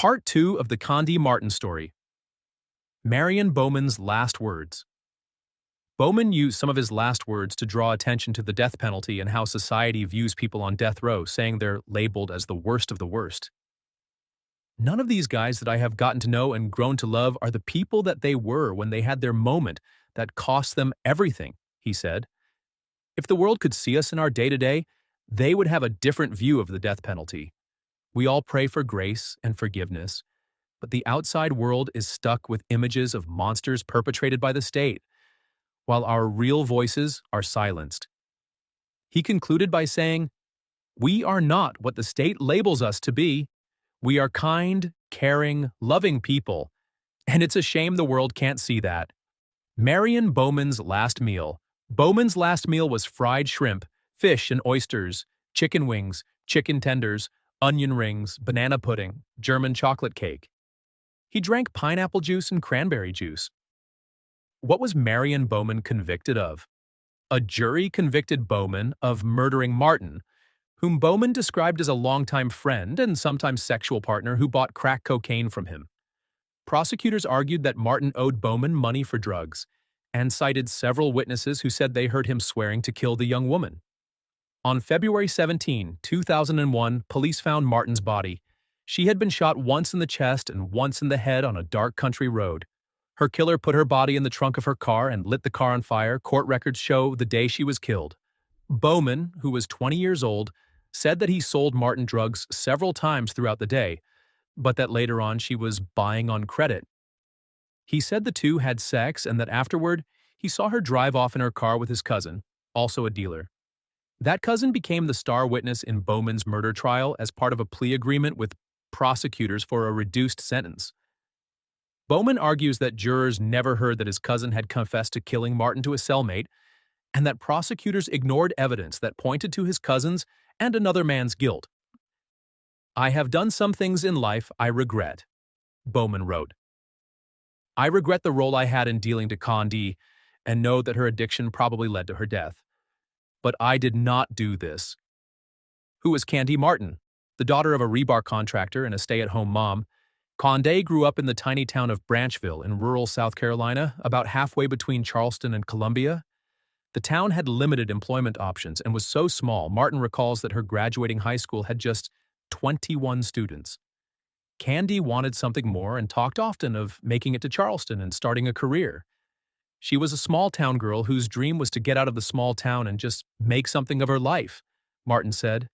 Part 2 of the Kandee Martin story. Marion Bowman's last words. Bowman used some of his last words to draw attention to the death penalty and how society views people on death row, saying they're labeled as the worst of the worst. None of these guys that I have gotten to know and grown to love are the people that they were when they had their moment that cost them everything, he said. If the world could see us in our day-to-day, they would have a different view of the death penalty. We all pray for grace and forgiveness, but the outside world is stuck with images of monsters perpetrated by the state, while our real voices are silenced. He concluded by saying, "We are not what the state labels us to be. We are kind, caring, loving people, and it's a shame the world can't see that." Marion Bowman's last meal. Bowman's last meal was fried shrimp, fish and oysters, chicken wings, chicken tenders, onion rings, banana pudding, German chocolate cake. He drank pineapple juice and cranberry juice. What was Marion Bowman convicted of? A jury convicted Bowman of murdering Martin, whom Bowman described as a longtime friend and sometimes sexual partner who bought crack cocaine from him. Prosecutors argued that Martin owed Bowman money for drugs and cited several witnesses who said they heard him swearing to kill the young woman. On February 17, 2001, police found Martin's body. She had been shot once in the chest and once in the head on a dark country road. Her killer put her body in the trunk of her car and lit the car on fire. Court records show the day she was killed. Bowman, who was 20 years old, said that he sold Martin drugs several times throughout the day, but that later on she was buying on credit. He said the two had sex and that afterward, he saw her drive off in her car with his cousin, also a dealer. That cousin became the star witness in Bowman's murder trial as part of a plea agreement with prosecutors for a reduced sentence. Bowman argues that jurors never heard that his cousin had confessed to killing Martin to a cellmate, and that prosecutors ignored evidence that pointed to his cousin's and another man's guilt. "I have done some things in life I regret," Bowman wrote. "I regret the role I had in dealing to Kandee and know that her addiction probably led to her death. But I did not do this." Who was Kandee Martin? The daughter of a rebar contractor and a stay-at-home mom, Kandee grew up in the tiny town of Branchville in rural South Carolina, about halfway between Charleston and Columbia. The town had limited employment options and was so small, Martin recalls that her graduating high school had just 21 students. Kandee wanted something more and talked often of making it to Charleston and starting a career. She was a small-town girl whose dream was to get out of the small town and just make something of her life, Martin said.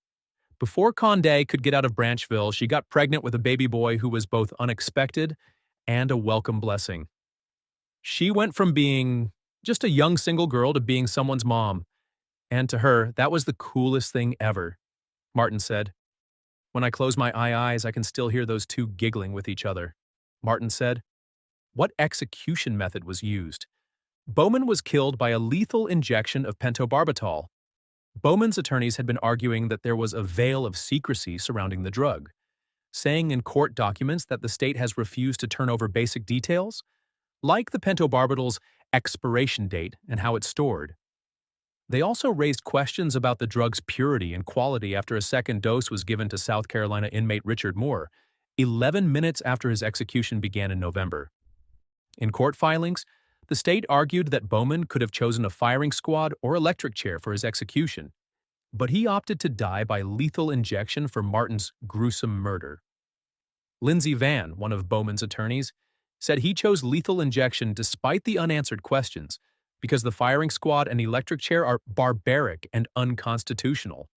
Before Kandee could get out of Branchville, she got pregnant with a baby boy who was both unexpected and a welcome blessing. She went from being just a young single girl to being someone's mom, and to her, that was the coolest thing ever, Martin said. "When I close my eyes, I can still hear those two giggling with each other," Martin said. What execution method was used? Bowman was killed by a lethal injection of pentobarbital. Bowman's attorneys had been arguing that there was a veil of secrecy surrounding the drug, saying in court documents that the state has refused to turn over basic details, like the pentobarbital's expiration date and how it's stored. They also raised questions about the drug's purity and quality after a second dose was given to South Carolina inmate Richard Moore, 11 minutes after his execution began in November. In court filings, the state argued that Bowman could have chosen a firing squad or electric chair for his execution, but he opted to die by lethal injection for Martin's gruesome murder. Lindsey Vann, one of Bowman's attorneys, said he chose lethal injection despite the unanswered questions because the firing squad and electric chair are barbaric and unconstitutional.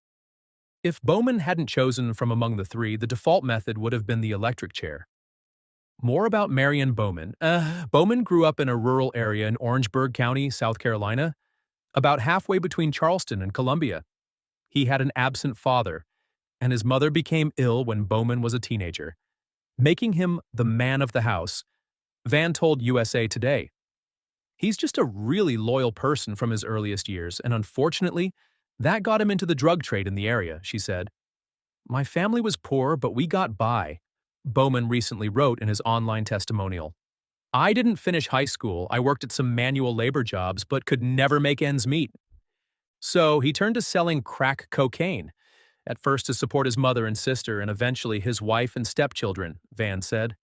If Bowman hadn't chosen from among the three, the default method would have been the electric chair. More about Marion Bowman. Bowman grew up in a rural area in Orangeburg County, South Carolina, about halfway between Charleston and Columbia. He had an absent father, and his mother became ill when Bowman was a teenager, making him the man of the house, Vann told USA Today. "He's just a really loyal person from his earliest years, and unfortunately, that got him into the drug trade in the area," she said. "My family was poor, but we got by," Bowman recently wrote in his online testimonial. "I didn't finish high school. I worked at some manual labor jobs, but could never make ends meet." So he turned to selling crack cocaine. at first to support his mother and sister and eventually his wife and stepchildren, Van said.